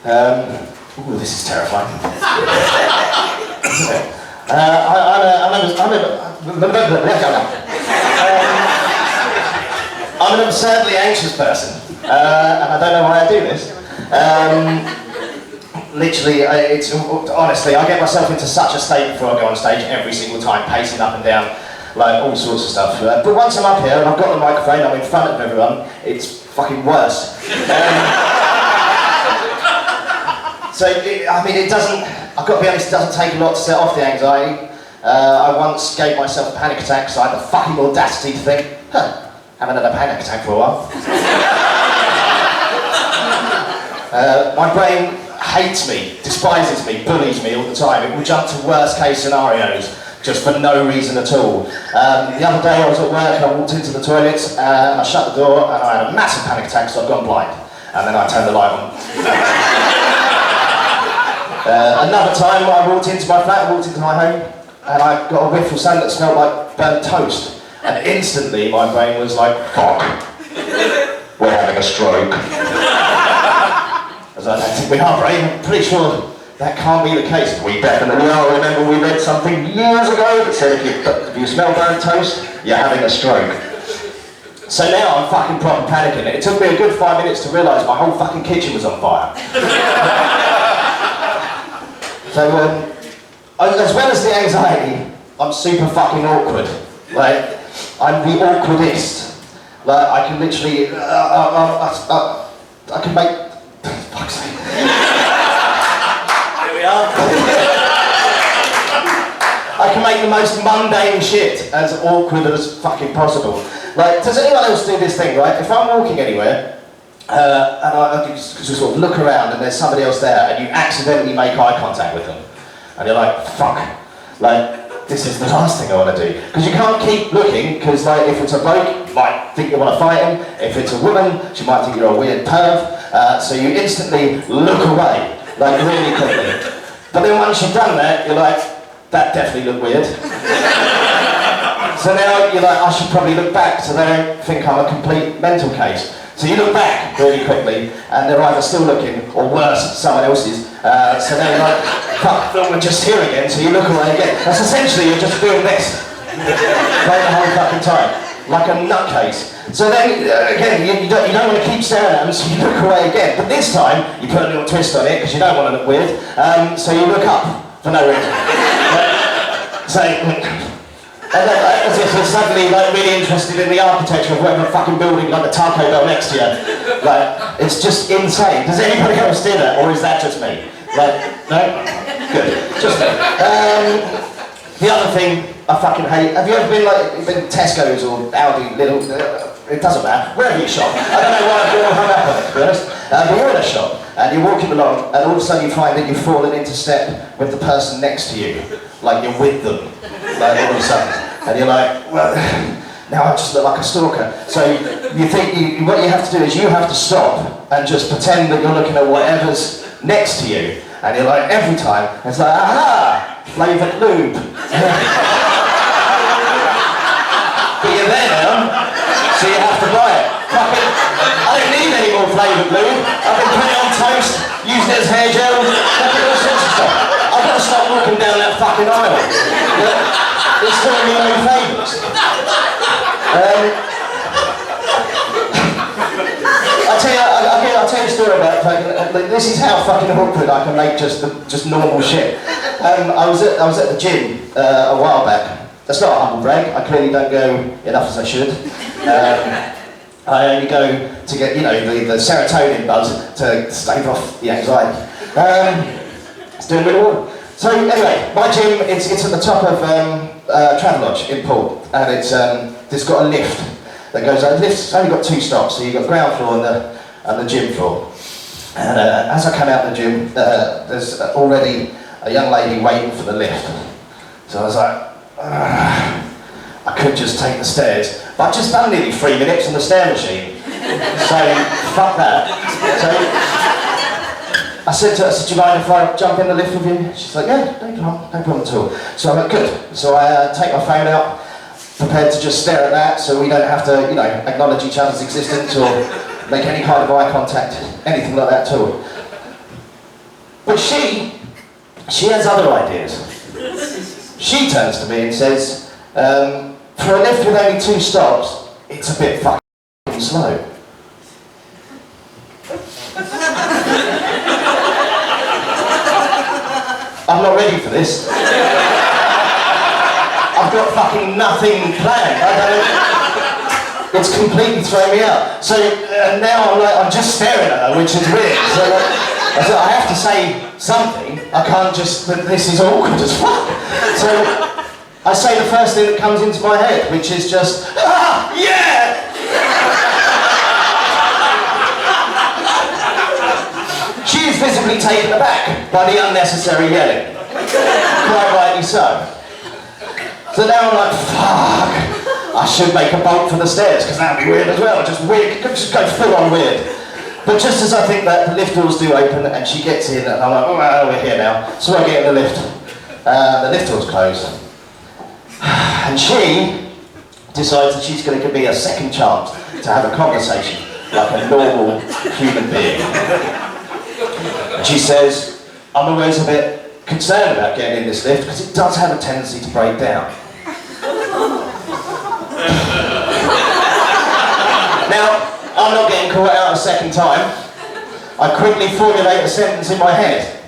Ooh, this is terrifying. I'm an absurdly anxious person, and I don't know why I do this. Literally, honestly, I get myself into such a state before I go on stage every single time, pacing up and down, like all sorts of stuff. But once I'm up here and I've got the microphone, I'm in front of everyone, it's fucking worse. It doesn't, I've got to be honest, it doesn't take a lot to set off the anxiety. I once gave myself a panic attack because I had the fucking audacity to think, haven't had a panic attack for a while. My brain hates me, despises me, bullies me all the time. It will jump to worst case scenarios just for no reason at all. The other day I was at work and I walked into the toilets and I shut the door and I had a massive panic attack because I'd gone blind. And then I turned the light on. Another time I walked into my flat, I walked into my home and I got a whiff of something that smelled like burnt toast. And instantly my brain was like, fuck, we're having a stroke. I was like, I think we are, brain. I'm pretty sure that can't be the case. We definitely are. Remember we read something years ago that said if you smell burnt toast, you're having a stroke. So now I'm fucking proper panicking. It took me a good 5 minutes to realise my whole fucking kitchen was on fire. So, as well as the anxiety, I'm super fucking awkward. Like, I'm the awkwardest. Like, I can literally, I can make, fuck's sake. Here we are. I can make the most mundane shit as awkward as fucking possible. Like, does anyone else do this thing, right? If I'm walking anywhere, and I just sort of look around and there's somebody else there and you accidentally make eye contact with them, and you're like, fuck, like, this is the last thing I want to do. Because you can't keep looking, because like, if it's a bloke, you might think you want to fight him. If it's a woman, she might think you're a weird perv. So you instantly look away, like really quickly. But then once you've done that, you're like, that definitely looked weird. So now you're like, I should probably look back so they don't think I'm a complete mental case. So you look back really quickly, and they're either still looking, or worse, someone else is. So then you're like, fuck, we're just here again, so you look away again. That's essentially, you're just doing this. Like the whole fucking time. Like a nutcase. So then, again, you don't want to keep staring at them, so you look away again. But this time, you put a little twist on it, because you don't want to look weird. So you look up, for no reason. And then, as if you're suddenly like really interested in the architecture of whatever fucking building, like the Taco Bell next to you. Like, it's just insane. Does anybody else do that, or is that just me? Like, no? Good. Just me. The other thing I fucking hate, have you ever been to Tesco's or Aldi, Lidl, it doesn't matter, wherever you shop. I don't know why you're all hung up on it, to be honest. But you're in a shop, and you're walking along, and all of a sudden you find that you've fallen into step with the person next to you. Like you're with them, like all of a sudden. And you're like, well, now I just look like a stalker. So you think, what you have to do is you have to stop and just pretend that you're looking at whatever's next to you. And you're like, every time, it's like, aha, flavoured lube. But you're there now, so you have to buy it. Fucking, I don't need any more flavoured lube. I can put it on toast, use it as hair gel, fucking all sorts of stuff. I've got to stop walking down that fucking aisle. It's doing me no favours. I'll tell you a story about fucking, this is how fucking awkward I can make just normal shit. I was at the gym a while back. That's not a humble brag, I clearly don't go enough as I should. I only go to get, the serotonin buzz to stave off the anxiety. It's doing really well. So anyway, my gym, it's at the top of Travelodge in Poole, and it's got a lift that goes. The lift's only got 2 stops, so you've got ground floor and the gym floor. And as I come out of the gym, there's already a young lady waiting for the lift. So I was like, I could just take the stairs, but I've just done nearly 3 minutes on the stair machine. So fuck that. So I said to her, do you mind if I jump in the lift with you? She's like, yeah, no problem at all. So I'm like, good. So I take my phone out, prepared to just stare at that, so we don't have to, acknowledge each other's existence or make any kind of eye contact, anything like that at all. But she has other ideas. She turns to me and says, for a lift with only 2 stops, it's a bit fucking slow. I'm not ready for this. I've got fucking nothing planned. It's completely thrown me out. So now I'm just staring at her, which is weird. So I have to say something. I can't just, this is awkward as fuck. So I say the first thing that comes into my head, which is just, ah, yeah! She is visibly taken aback by the unnecessary yelling. Quite rightly so. So now I'm like, fuck, I should make a bolt for the stairs, because that would be weird as well. Just weird, just go full on weird. But just as I think that, the lift doors do open and she gets in, and I'm like, oh, well, we're here now. So I get in the lift. The lift doors close. And she decides that she's going to give me a second chance to have a conversation like a normal human being. And she says, I'm always a bit concerned about getting in this lift because it does have a tendency to break down. Now, I'm not getting caught out a second time. I quickly formulate a sentence in my head.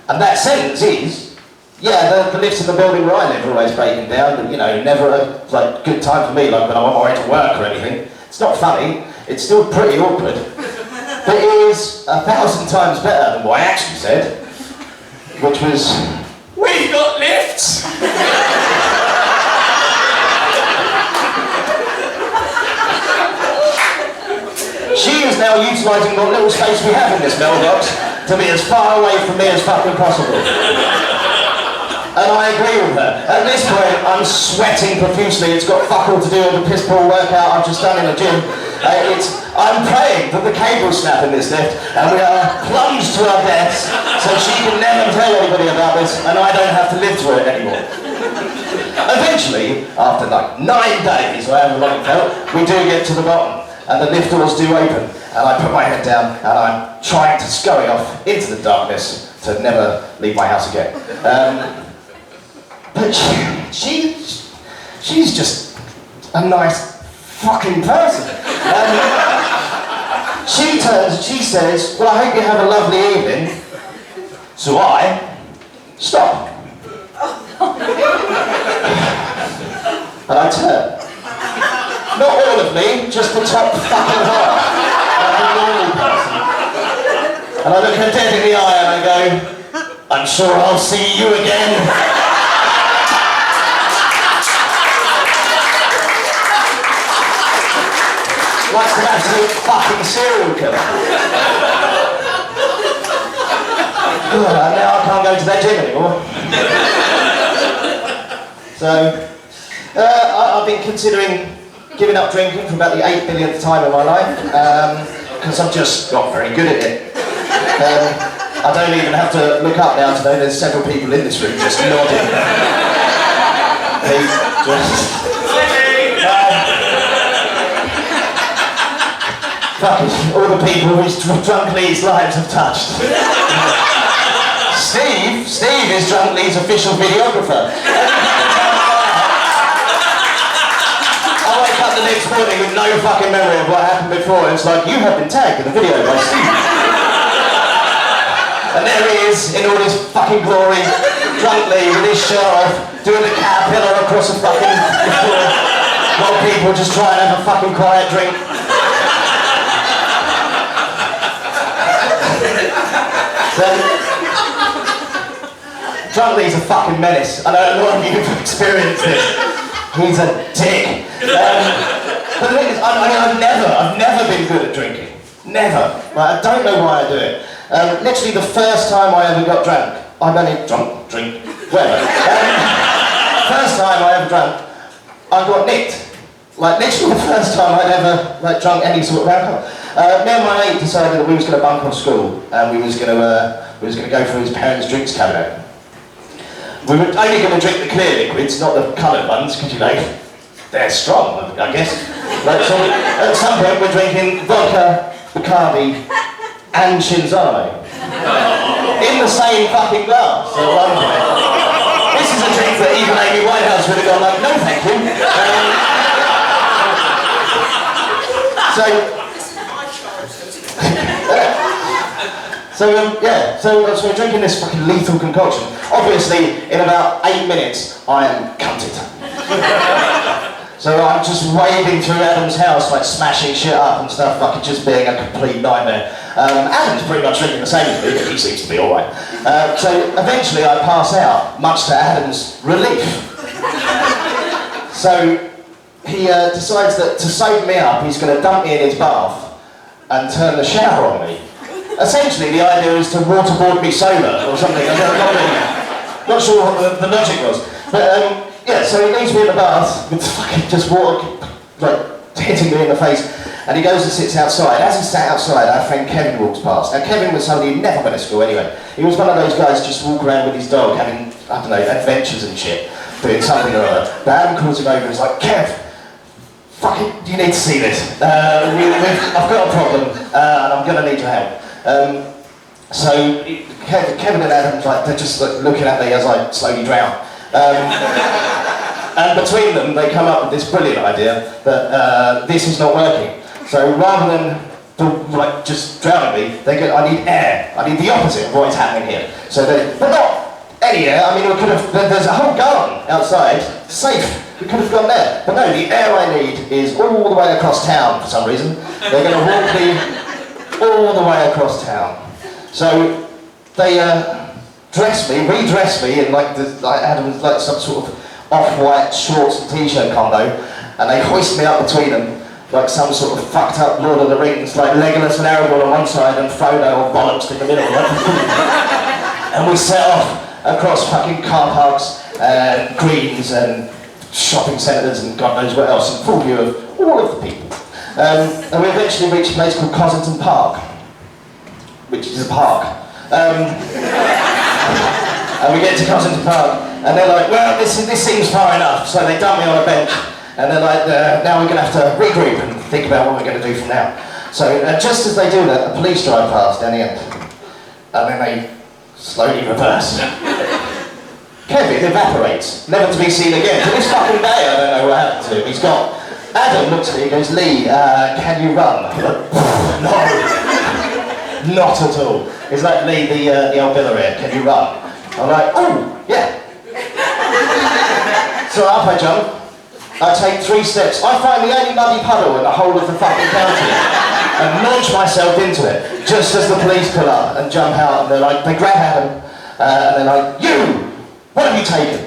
And that sentence is, yeah, the lifts in the building where I live are always breaking down, but, you know, never a good time for me, like when I'm on my way to work or anything. It's not funny, it's still pretty awkward. But it is 1,000 times better than what I actually said, which was, we've got lifts! She is now utilising what little space we have in this mailbox to be as far away from me as fucking possible. And I agree with her. At this point, I'm sweating profusely. It's got fuck all to do with the piss poor workout I've just done in the gym. I'm praying that the cables snap in this lift and we are plunged to our deaths so she can never tell anybody about this and I don't have to live through it anymore. Eventually, after like 9 days, or however long it felt, we do get to the bottom and the lift doors do open and I put my head down and I'm trying to scurry off into the darkness to never leave my house again. But she's just a nice fucking person. She turns and she says, well, I hope you have a lovely evening. So I stop. And I turn. Not all of me, just the top fucking half. Like a normal person. And I look her dead in the eye and I go, I'm sure I'll see you again. Like an absolute fucking serial killer. Now I can't go to that gym anymore. So, I've been considering giving up drinking for about the 8 billionth time in my life, because I'm just not very good at it. I don't even have to look up now to know there's several people in this room just nodding. They just... all the people whose Drunk Lee's lives have touched. Steve is Drunk Lee's official videographer. I wake up the next morning with no fucking memory of what happened before, and it's like, you have been tagged in the video by Steve. And there he is, in all his fucking glory, Drunk Lee with his shirt off, doing the caterpillar across the fucking floor, while people just try and have a fucking quiet drink. Drunk Lee's a fucking menace. I know a lot of you have experienced this. He's a dick. But the thing is, I've never been good at drinking. Never. Like, I don't know why I do it. Literally the first time I ever got drunk, I've only drink, whatever. First time I ever drank, I got nicked. Like literally the first time I'd ever drunk any sort of alcohol. Me and my mate decided that we was going to bunk off school and we was going to go through his parents' drinks cabinet. We were only going to drink the clear liquids, not the coloured ones, because you know they're strong, I guess. So at some point we're drinking vodka, Bacardi, and Shinzano. In the same fucking glass at one point. This is a drink that even Amy Winehouse would have gone like, no thank you. So we're drinking this fucking lethal concoction. Obviously, in about 8 minutes, I am cunted. So I'm just wading through Adam's house, like smashing shit up and stuff, like just being a complete nightmare. Adam's pretty much drinking the same as me, but he seems to be alright. So eventually I pass out, much to Adam's relief. So he decides that to sober me up, he's going to dump me in his bath and turn the shower on me. Essentially, the idea is to waterboard me sober or something. I'm not sure what the logic was. But yeah, so he leaves me in the bath with fucking just water like hitting me in the face, and he goes and sits outside. As he sat outside, our friend Kevin walks past. Now Kevin was somebody who'd never been to school anyway. He was one of those guys just walk around with his dog having, I don't know, adventures and shit, doing something or other. But Adam calls him over and is like, Kev, fucking, you need to see this. I've got a problem, and I'm going to need your help. So Kevin and Adam, like, they're just like, looking at me as I slowly drown. And between them, they come up with this brilliant idea that this is not working. So rather than like just drowning me, they go, I need air. I need the opposite of what is happening here. So but not any air. I mean, we could have. There's a whole garden outside, safe. We could have gone there. But no, the air I need is all the way across town for some reason. They're going to walk me all the way across town. So they redress me in like Adam's like some sort of off-white shorts and t-shirt combo, and they hoist me up between them like some sort of fucked up Lord of the Rings, like Legolas and Aragorn on one side and Frodo or Bollocks in the middle. And we set off across fucking car parks and greens and shopping centres and God knows what else, in full view of all of the people. And we eventually reached a place called Cossington Park, which is a park. And we get to Cossington Park, and they're like, well, this seems far enough, so they dump me on a bench, and they're like, now we're going to have to regroup and think about what we're going to do from now. So just as they do that, the police drive past down the end, and then they slowly reverse. Kevin evaporates, never to be seen again. To this fucking day, I don't know what happened to him. He's gone. Adam looks at me and goes, Lee, can you run? I'm like, no, not at all. It's like Lee, the old billionaire, can you run? I'm like, oh, yeah. So up I jump, I take 3 steps, I find the only muddy puddle in the whole of the fucking county, and launch myself into it, just as the police pull up and jump out, and they're like, they grab Adam, and they're like, you, what have you taken?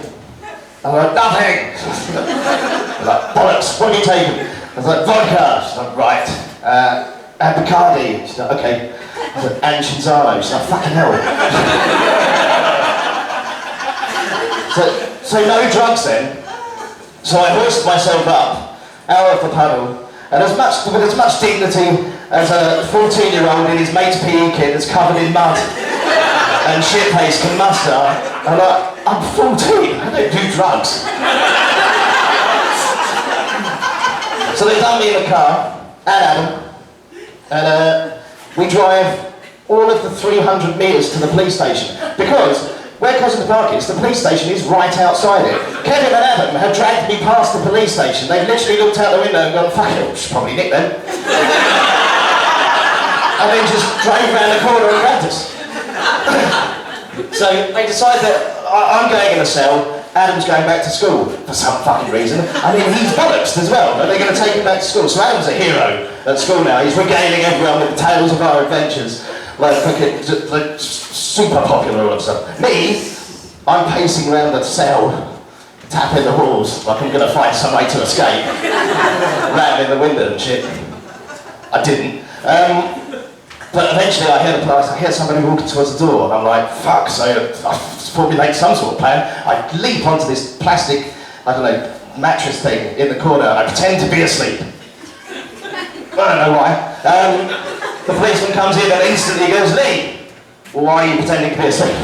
I'm like, nothing. They're like, bollocks, what have you taken? I was like, vodka. She's like, right. And Bacardi. She's like, okay. I was like, and Shinzano. She's like, fucking hell. So no drugs then. So I hoist myself up, out of the puddle, and with as much dignity as a 14-year-old in his mate's PE kit that's covered in mud and shit paste can muster, I'm like, I'm 14, I don't do drugs. So they dump me in the car, and Adam, and we drive all of the 300 metres to the police station, because where Cossington Park is, the police station is right outside it. Kevin and Adam have dragged me past the police station. They've literally looked out the window and gone, fuck it, we should probably nick them. And then just drove around the corner and grabbed us. So they decide that I'm going in a cell, Adam's going back to school for some fucking reason. I mean, he's bollocks as well, but they're going to take him back to school. So Adam's a hero at school now. He's regaling everyone with the tales of our adventures. Like super popular all of a sudden. Me, I'm pacing around the cell, tapping the walls like I'm going to find some way to escape. Rattling the window and shit. I didn't. But eventually I hear somebody walking towards the door, and I'm like, fuck, so I formulate some sort of plan. I leap onto this plastic, I don't know, mattress thing in the corner, and I pretend to be asleep. I don't know why. The policeman comes in and instantly goes, Lee, why are you pretending to be asleep?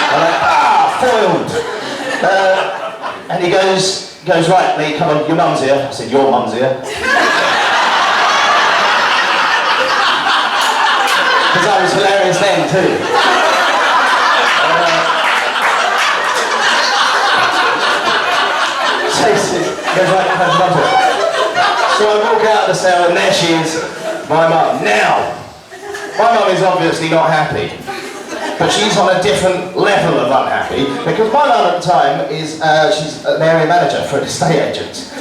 I'm like, foiled. And he goes, right, Lee, come on, your mum's here. I said, your mum's here. Because I was hilarious then too. So I walk out of the cell and there she is, my mum. Now, my mum is obviously not happy, but she's on a different level of unhappy because my mum at the time is, she's an area manager for an estate agent.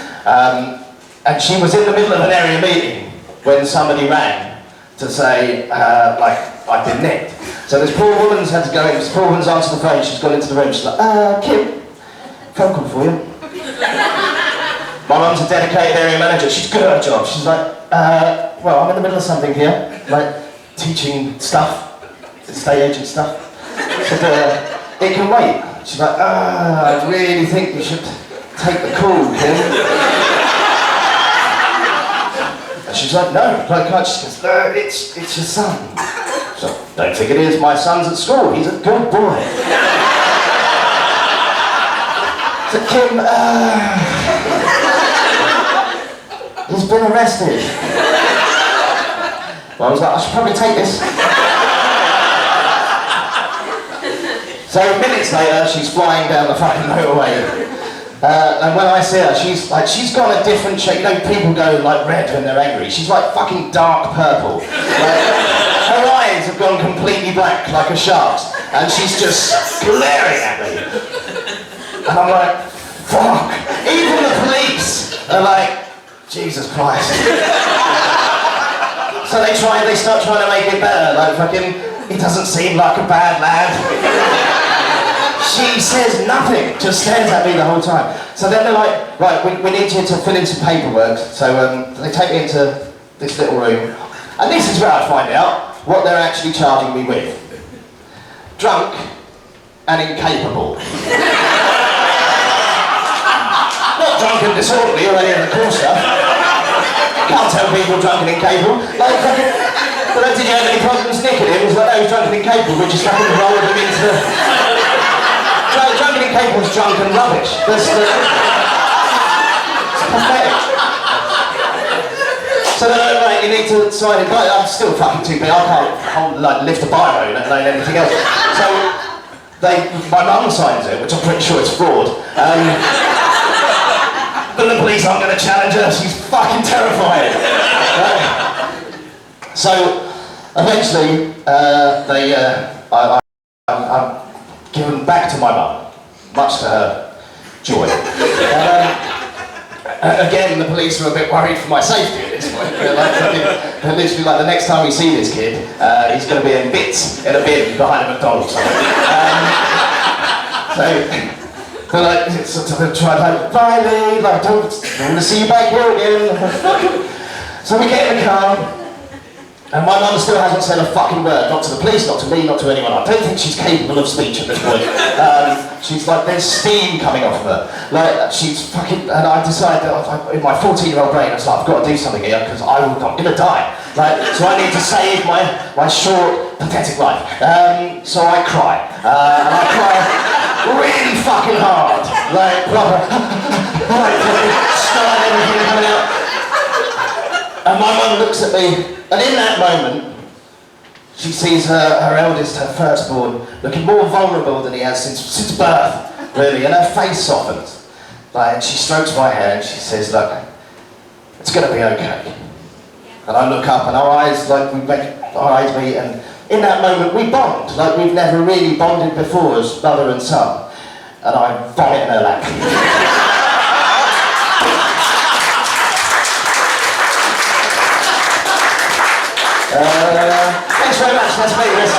And she was in the middle of an area meeting when somebody rang to say, I've been nicked. So this poor woman's had to go in, this poor woman's answered the phone, she's gone into the room, she's like, Kim, phone call for you. My mum's a dedicated area manager, she's good at her job. She's like, well, I'm in the middle of something here, like teaching stuff, estate agent stuff. She said, it can wait. She's like, I really think you should take the call, Kim. And she's like, no, like, she goes, it's your son. So, don't think it is, my son's at school, he's a good boy. So Kim, he's been arrested. Well, I was like, I should probably take this. So minutes later, she's flying down the fucking motorway. And when I see her, she's got a different shape. You know, people go like red when they're angry. She's like fucking dark purple. Her eyes have gone completely black, like a shark's. And she's just glaring at me. And I'm like, fuck. Even the police are like, Jesus Christ. So they start trying to make it better. Like fucking, he doesn't seem like a bad lad. She says nothing, just stares at me the whole time. So then they're like, right, we need you to fill in some paperwork. So they take me into this little room. And this is where I find out what they're actually charging me with. Drunk and incapable. Not drunk and disorderly or any of the cool stuff. Can't tell people drunk and incapable. Like, but did you have any problems nicking him? It was like, no, he's drunk and incapable. We just fucking rolled him into... Drunk and incapable is drunk and rubbish. It's pathetic. So then, right, you need to sign it. I'm still fucking too big. I can't like, lift a biro, let alone anything else. So my mum signs it, which I'm pretty sure is fraud. But the police aren't going to challenge her. She's fucking terrified. So eventually, I'm given back to my mum, much to her joy. Again, the police were a bit worried for my safety at this point. They're literally like, the next time we see this kid, he's going to be in bits in a bin behind a McDonald's. So like, sort of try like, finally, like, don't want to see you back here again. So we get in the car, and my mum still hasn't said a fucking word, not to the police, not to me, not to anyone. I don't think she's capable of speech at this point. She's like, there's steam coming off of her. Like, she's fucking, and I decided that in my 14-year-old brain, I was like, I've got to do something here, because I'm gonna die. Like, so I need to save my short, pathetic life. So I cry. And I cry really fucking hard. Like, proper, like, start everything coming out. And my mum looks at me, and in that moment, she sees her eldest, her firstborn, looking more vulnerable than he has since birth, really, and her face softens. Like, and she strokes my hair and she says, look, it's gonna be okay. And I look up and our eyes, like, we make our eyes meet, and in that moment we bond, like we've never really bonded before as mother and son. And I vomit in her lap. Thanks very much, let's make this